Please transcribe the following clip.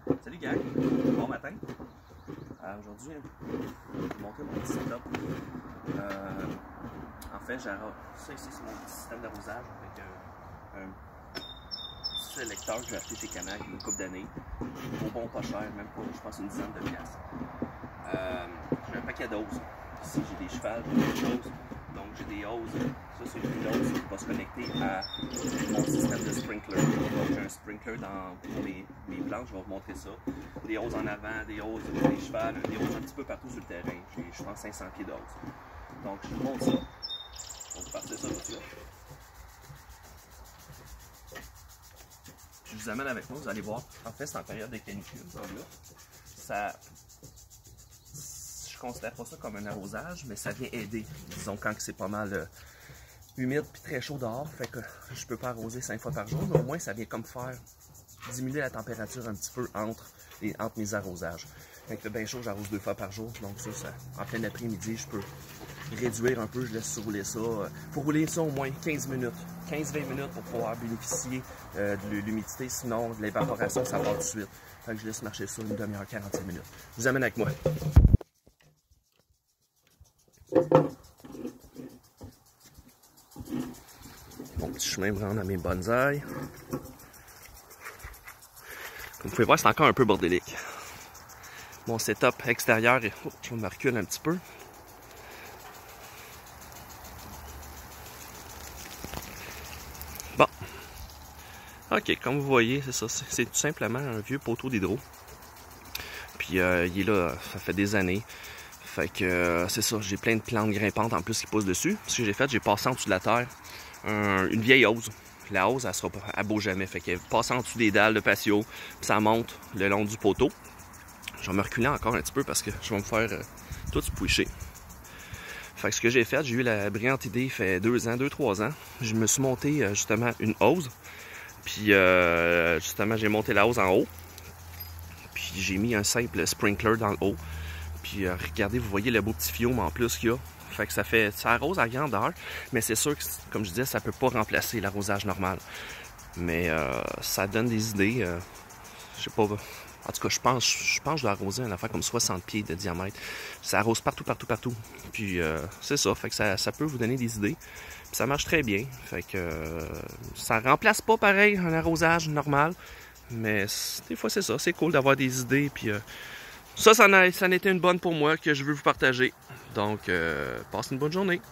Salut gang, bon matin. Aujourd'hui, je vais vous montrer mon petit setup. En fait, j'arrose. Ça ici, c'est mon petit système d'arrosage avec un petit sélecteur que j'ai acheté chez Canac il y a une couple d'années. Au bon, pas cher, même pas, je pense, une dizaine de piastres. J'ai un paquet d'oses. Ici, j'ai des chevals, des choses. Donc, j'ai des hoses. Ça, c'est une hose qui va se connecter à mon système de sprinkler. Donc, j'ai un sprinkler pour mes plantes. Je vais vous montrer ça. Des hoses en avant, des hoses, des chevals, des hoses un petit peu partout sur le terrain. J'ai, je pense, 500 pieds d'hoses. Donc, je vous montre ça. On va partir ça tout de suite. Je vous amène avec moi, vous allez voir. En fait, c'est en période de canicule. Ça, je considère pas ça comme un arrosage, mais ça vient aider. Disons quand c'est pas mal humide puis très chaud dehors, fait que je peux pas arroser 5 fois par jour, mais au moins ça vient comme faire diminuer la température un petit peu entre mes arrosages. Avec le bain chaud, j'arrose 2 fois par jour, donc ça en plein après-midi, je peux réduire un peu, je laisse rouler ça. Faut rouler ça au moins 15 minutes, 15-20 minutes pour pouvoir bénéficier de l'humidité, sinon de l'évaporation, ça va tout de suite. Fait que je laisse marcher ça une demi-heure, 45 minutes. Je vous amène avec moi. Mon petit chemin me rend à mes bonsaïs. Comme vous pouvez voir, c'est encore un peu bordélique. Mon setup extérieur, je me recule un petit peu. Bon. Ok, comme vous voyez, c'est ça. C'est tout simplement un vieux poteau d'hydro. Puis il est là, ça fait des années. Fait que c'est ça, j'ai plein de plantes grimpantes en plus qui poussent dessus. Ce que j'ai fait, j'ai passé en dessous de la terre une vieille hose. La hose, elle bouge jamais. Fait qu'elle passe en dessous des dalles de patio, puis ça monte le long du poteau. Je vais me reculer encore un petit peu parce que je vais me faire tout spoucher. Fait que ce que j'ai fait, j'ai eu la brillante idée, il fait 2-3 ans. Je me suis monté justement une hose. Puis justement, j'ai monté la hose en haut. Puis j'ai mis un simple sprinkler dans le haut. Puis regardez, vous voyez le beau petit fiume en plus qu'il y a. Fait que ça arrose à grandeur, mais c'est sûr que, comme je disais, ça peut pas remplacer l'arrosage normal. Mais ça donne des idées. Je sais pas. En tout cas, je pense que je dois arroser une affaire comme 60 pieds de diamètre. Ça arrose partout. Puis c'est ça. Fait que ça peut vous donner des idées. Puis ça marche très bien. Fait que ça remplace pas pareil un arrosage normal. Mais des fois c'est ça. C'est cool d'avoir des idées. Puis ça en était une bonne pour moi que je veux vous partager. Donc, passez une bonne journée.